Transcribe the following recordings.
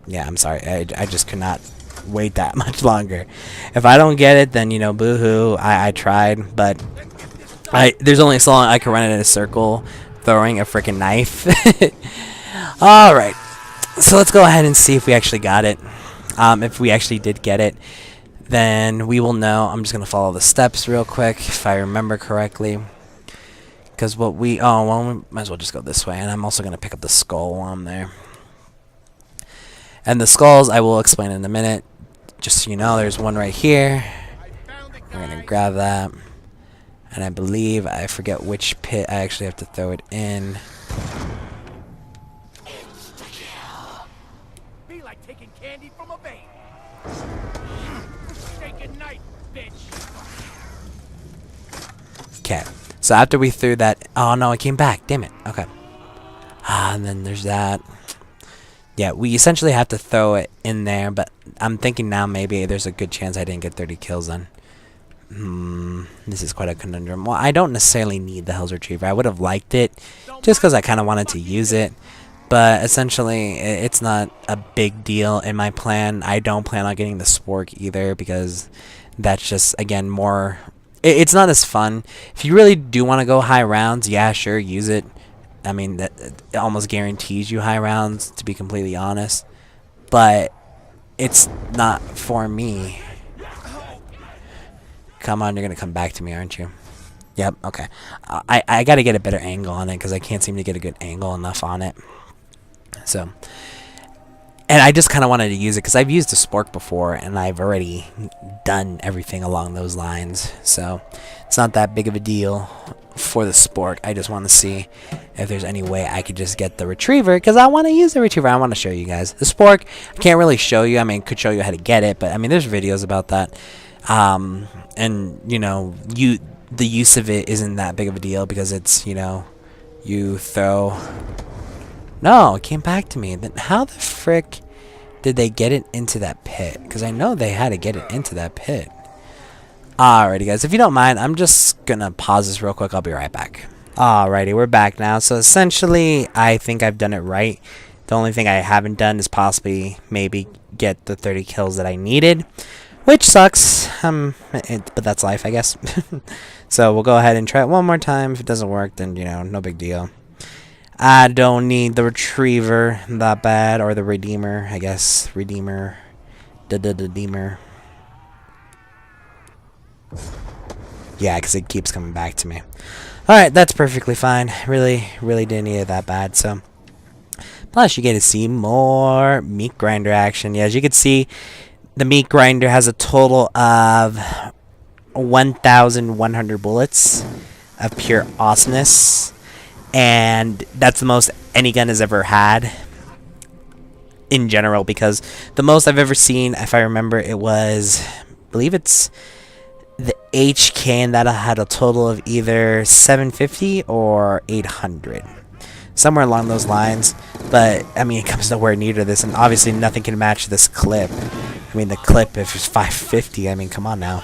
Yeah, I'm sorry. I just could not wait that much longer. If I don't get it, then, you know, boo-hoo. I tried, but there's only so long I can run it in a circle throwing a freaking knife. Alright, so let's go ahead and see if we actually got it. If we actually did get it, then we will know. I'm just going to follow the steps real quick, if I remember correctly. Because what we... Oh, well, we might as well just go this way. And I'm also going to pick up the skull while I'm there. And the skulls, I will explain in a minute. Just so you know, there's one right here. We're going to grab that. And I believe, I forget which pit I actually have to throw it in. Be like taking candy from a baby. Shake a knife, bitch. Okay. So after we threw that... Oh, no, it came back. Damn it. Okay. And then there's that. Yeah, we essentially have to throw it in there, but I'm thinking now maybe there's a good chance I didn't get 30 kills then. This is quite a conundrum. Well, I don't necessarily need the Hell's Retriever. I would have liked it just because I kind of wanted to use it. But essentially, it's not a big deal in my plan. I don't plan on getting the Spork either because that's just, again, more... It's not as fun. If you really do want to go high rounds, yeah, sure, use it. I mean, that it almost guarantees you high rounds, to be completely honest. But it's not for me. Come on, you're going to come back to me, aren't you? Yep, okay. I got to get a better angle on it because I can't seem to get a good angle enough on it. So, and I just kind of wanted to use it because I've used the Spork before and I've already done everything along those lines. So, it's not that big of a deal for the Spork. I just want to see if there's any way I could just get the Retriever because I want to use the Retriever. I want to show you guys. The Spork, I can't really show you. I mean, could show you how to get it, but I mean, there's videos about that. And, you know, the use of it isn't that big of a deal because it's, you know, you throw... No, it came back to me. Then how the frick did they get it into that pit? Because I know they had to get it into that pit. Alrighty, guys. If you don't mind, I'm just going to pause this real quick. I'll be right back. Alrighty, we're back now. So essentially, I think I've done it right. The only thing I haven't done is possibly maybe get the 30 kills that I needed. Which sucks. But that's life, I guess. So we'll go ahead and try it one more time. If it doesn't work, then, you know, no big deal. I don't need the Retriever that bad, or the Redeemer, I guess. Redeemer. Redeemer. Yeah, because it keeps coming back to me. Alright, that's perfectly fine. Really didn't need it that bad, so. Plus, you get to see more meat grinder action. Yeah, as you can see, the meat grinder has a total of 1,100 bullets of pure awesomeness. And that's the most any gun has ever had in general, because the most I've ever seen, if I remember, it was, I believe it's the HK, and that had a total of either 750 or 800. Somewhere along those lines. But, I mean, it comes nowhere near to this, and obviously nothing can match this clip. I mean, the clip, if it's 550, I mean, come on now.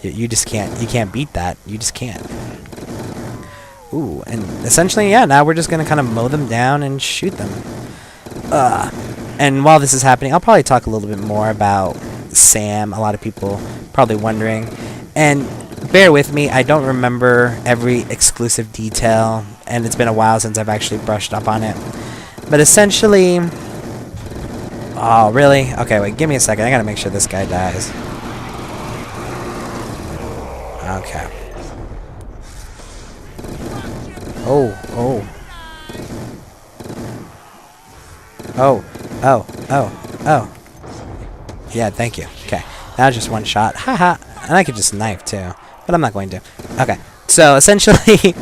You just can't, you can't beat that. You just can't. Ooh, and essentially, yeah, now we're just going to kind of mow them down and shoot them. And while this is happening, I'll probably talk a little bit more about Sam. A lot of people probably wondering. And bear with me, I don't remember every exclusive detail, and it's been a while since I've actually brushed up on it. But essentially... Oh, really? Okay, wait, give me a second. I gotta make sure this guy dies. Okay. Oh. Yeah, thank you. Okay. Now just one shot. Haha. And I could just knife too. But I'm not going to. Okay. So essentially,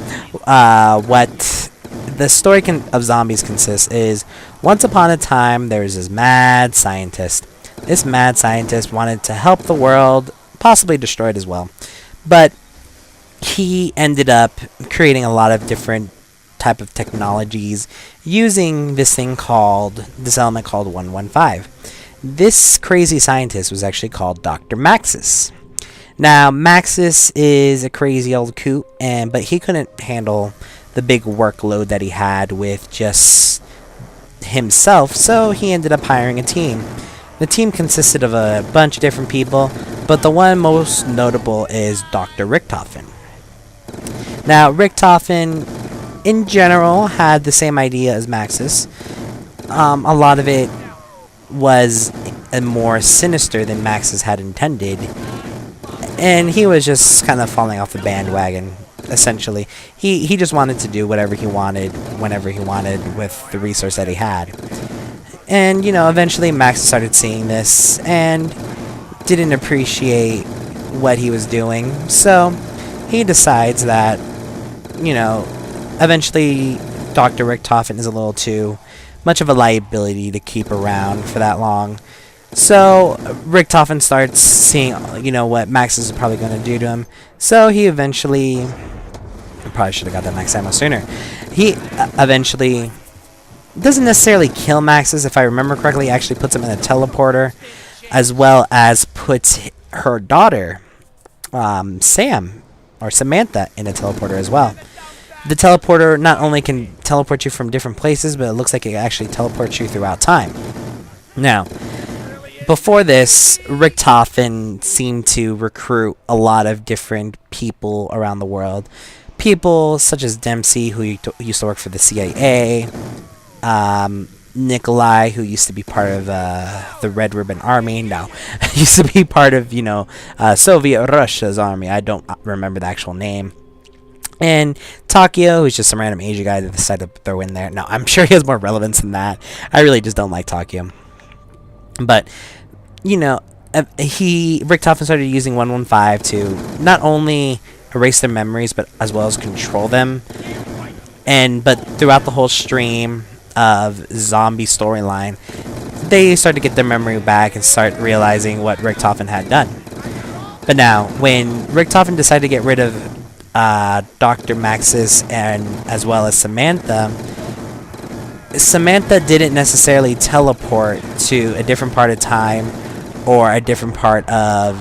what the story of zombies consists is, once upon a time, there was this mad scientist. This mad scientist wanted to help the world, possibly destroy it as well. But he ended up creating a lot of different type of technologies using this element called 115. This crazy scientist was actually called Dr. Maxis. Now, Maxis is a crazy old coot, but he couldn't handle the big workload that he had with just himself, so he ended up hiring a team. The team consisted of a bunch of different people, but the one most notable is Dr. Richtofen. Now, Richtofen, in general, had the same idea as Maxis. A lot of it was more sinister than Maxis had intended, and he was just kind of falling off the bandwagon, essentially. He just wanted to do whatever he wanted, whenever he wanted, with the resource that he had. And, eventually Maxis started seeing this, and didn't appreciate what he was doing, so he decides that, eventually Dr. Richtofen is a little too much of a liability to keep around for that long. So Richtofen starts seeing, what Maxis is probably going to do to him. So he eventually, I probably should have got that max ammo sooner. He eventually doesn't necessarily kill Maxis, if I remember correctly. He actually puts him in a teleporter, as well as puts her daughter, Sam, or Samantha, in a teleporter as well. The teleporter not only can teleport you from different places, but it looks like it actually teleports you throughout time. Now, before this, Richtofen seemed to recruit a lot of different people around the world. People such as Dempsey, who used to work for the CIA, Nikolai, who used to be part of the Red Ribbon Army. No, used to be part of, Soviet Russia's army. I don't remember the actual name. And Takio, who's just some random Asian guy that decided to throw in there. No, I'm sure he has more relevance than that. I really just don't like Takio. But, Richtofen started using 115 to not only erase their memories, but as well as control them. But throughout the whole stream of zombie storyline, they start to get their memory back and start realizing what Richtofen had done. But now, when Richtofen decided to get rid of Dr. Maxis and as well as Samantha didn't necessarily teleport to a different part of time or a different part of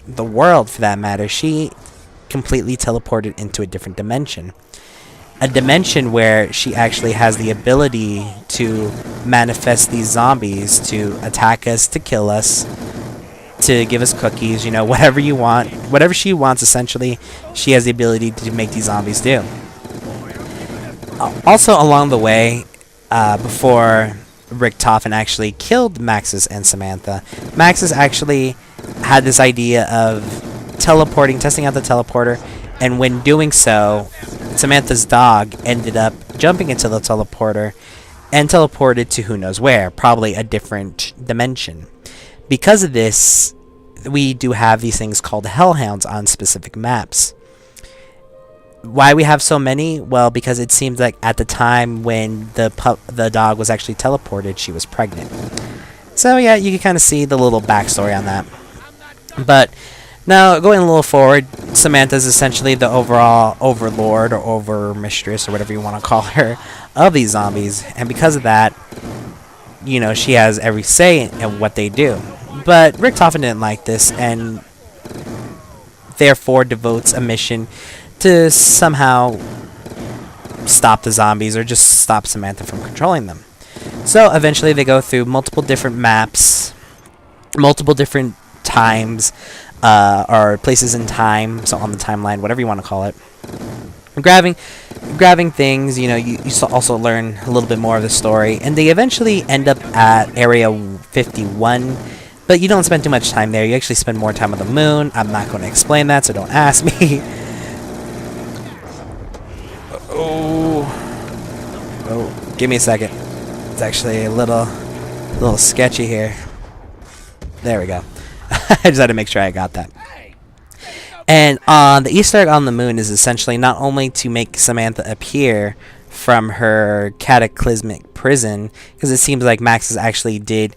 the world, for that matter. She completely teleported into a different dimension. A dimension where she actually has the ability to manifest these zombies to attack us, to kill us, to give us cookies, whatever you want. Whatever she wants, essentially, she has the ability to make these zombies do. Also, along the way, before Richtofen actually killed Maxis and Samantha, Maxis actually had this idea of testing out the teleporter, and when doing so, Samantha's dog ended up jumping into the teleporter and teleported to who knows where, probably a different dimension. Because of this, we do have these things called hellhounds on specific maps. Why we have so many? Well, because it seems like at the time when the dog was actually teleported, she was pregnant. So yeah, you can kind of see the little backstory on that. But now, going a little forward, Samantha is essentially the overall overlord or overmistress or whatever you want to call her of these zombies, and because of that, she has every say in what they do. But Richtofen didn't like this, and therefore devotes a mission to somehow stop the zombies or just stop Samantha from controlling them. So eventually they go through multiple different maps, multiple different times, or places in time, so on the timeline, whatever you want to call it. Grabbing things, you also learn a little bit more of the story, and they eventually end up at Area 51, but you don't spend too much time there. You actually spend more time on the moon. I'm not going to explain that, so don't ask me. Oh, give me a second. It's actually a little sketchy here. There we go. I just had to make sure I got that. And the Easter egg on the moon is essentially not only to make Samantha appear from her cataclysmic prison, because it seems like Maxis actually did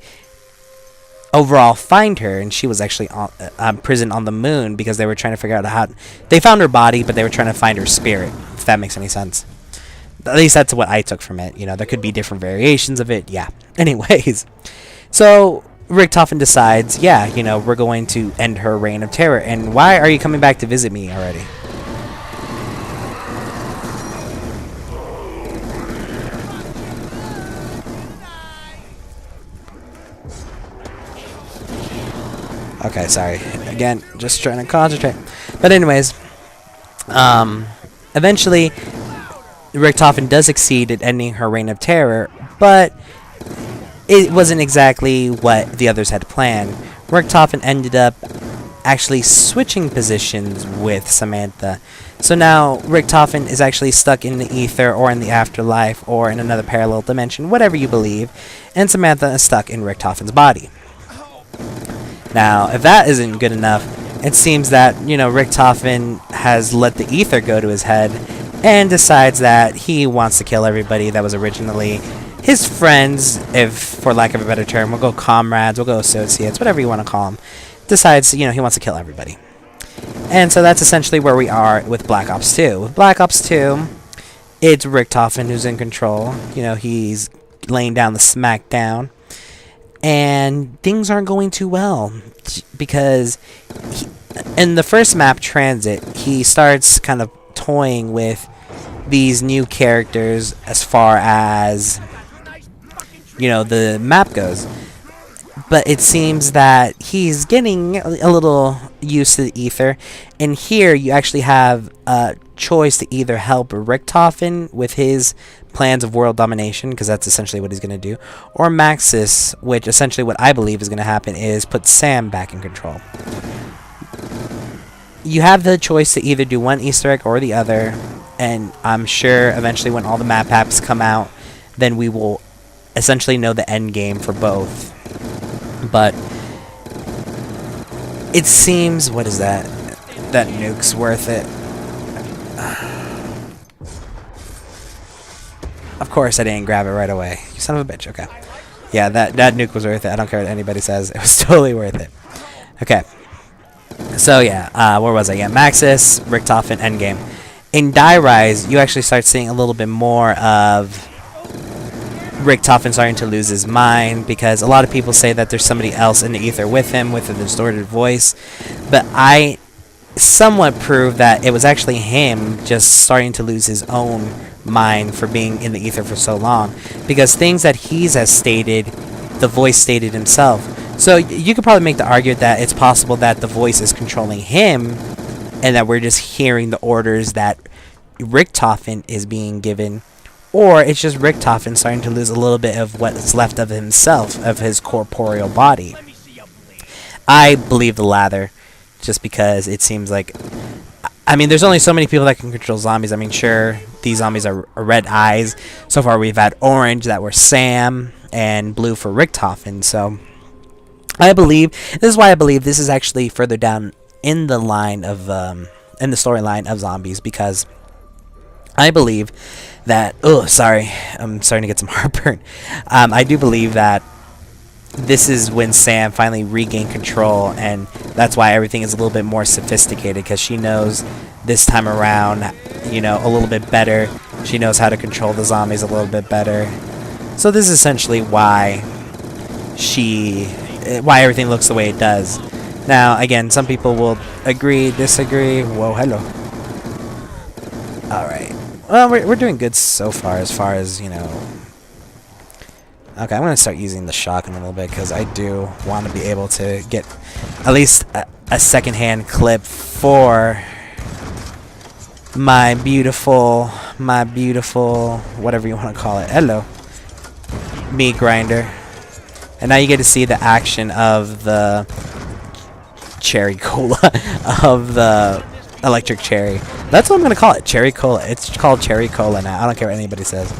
overall find her, and she was actually on prison on the moon because they were trying to figure out how... They found her body, but they were trying to find her spirit, if that makes any sense. At least that's what I took from it. There could be different variations of it. Yeah. Anyways. So Richtofen decides, yeah, we're going to end her reign of terror. And why are you coming back to visit me already? Okay, sorry. Again, just trying to concentrate. But anyways, eventually, Richtofen does succeed at ending her reign of terror, but it wasn't exactly what the others had planned. Richtofen ended up actually switching positions with Samantha. So now Richtofen is actually stuck in the ether or in the afterlife or in another parallel dimension, whatever you believe, and Samantha is stuck in Richtofen's body. Now, if that isn't good enough, it seems that, Richtofen has let the ether go to his head and decides that he wants to kill everybody that was originally his friends, if for lack of a better term. We'll go comrades, we'll go associates, whatever you want to call them. Decides, he wants to kill everybody. And so that's essentially where we are with Black Ops 2. With Black Ops 2, it's Richtofen who's in control. He's laying down the smackdown. And things aren't going too well. Because in the first map, Transit, he starts kind of toying with these new characters as far as, the map goes. But it seems that he's getting a little used to the ether. And here you actually have a choice to either help Richtofen with his plans of world domination, because that's essentially what he's going to do, or Maxis, which essentially what I believe is going to happen is put Sam back in control. You have the choice to either do one Easter egg or the other, and I'm sure eventually when all the map packs come out, then we will essentially know the end game for both. But it seems, what is that? That nuke's worth it. Of course I didn't grab it right away. You son of a bitch. Okay. Yeah, that nuke was worth it. I don't care what anybody says. It was totally worth it. Okay. So yeah, where was I? Yeah, Maxis, Richtofen, Endgame. In Die Rise, you actually start seeing a little bit more of Richtofen starting to lose his mind, because a lot of people say that there's somebody else in the ether with him with a distorted voice, but I somewhat prove that it was actually him just starting to lose his own mind for being in the ether for so long, because things that has stated, the voice stated himself. So you could probably make the argument that it's possible that the voice is controlling him and that we're just hearing the orders that Richtofen is being given. Or it's just Richtofen starting to lose a little bit of what's left of himself, of his corporeal body. I believe the latter, just because it seems like... I mean, there's only so many people that can control zombies. I mean, sure, these zombies are red eyes. So far we've had orange that were Sam, and blue for Richtofen. So I believe... This is why I believe this is actually further down in the line of... in the storyline of zombies, because I believe that... Oh, sorry. I'm starting to get some heartburn. I do believe that this is when Sam finally regained control, and that's why everything is a little bit more sophisticated, because she knows this time around, a little bit better. She knows how to control the zombies a little bit better. So this is essentially why why everything looks the way it does. Now, again, some people will agree, disagree. Whoa, hello. Alright. Well, we're doing good so far, as, Okay, I'm going to start using the shotgun a little bit, because I do want to be able to get at least a second-hand clip for my beautiful, whatever you want to call it. Hello. Meat grinder. And now you get to see the action of the cherry cola, of the electric cherry. That's what I'm going to call it, cherry cola. It's called cherry cola now. I don't care what anybody says.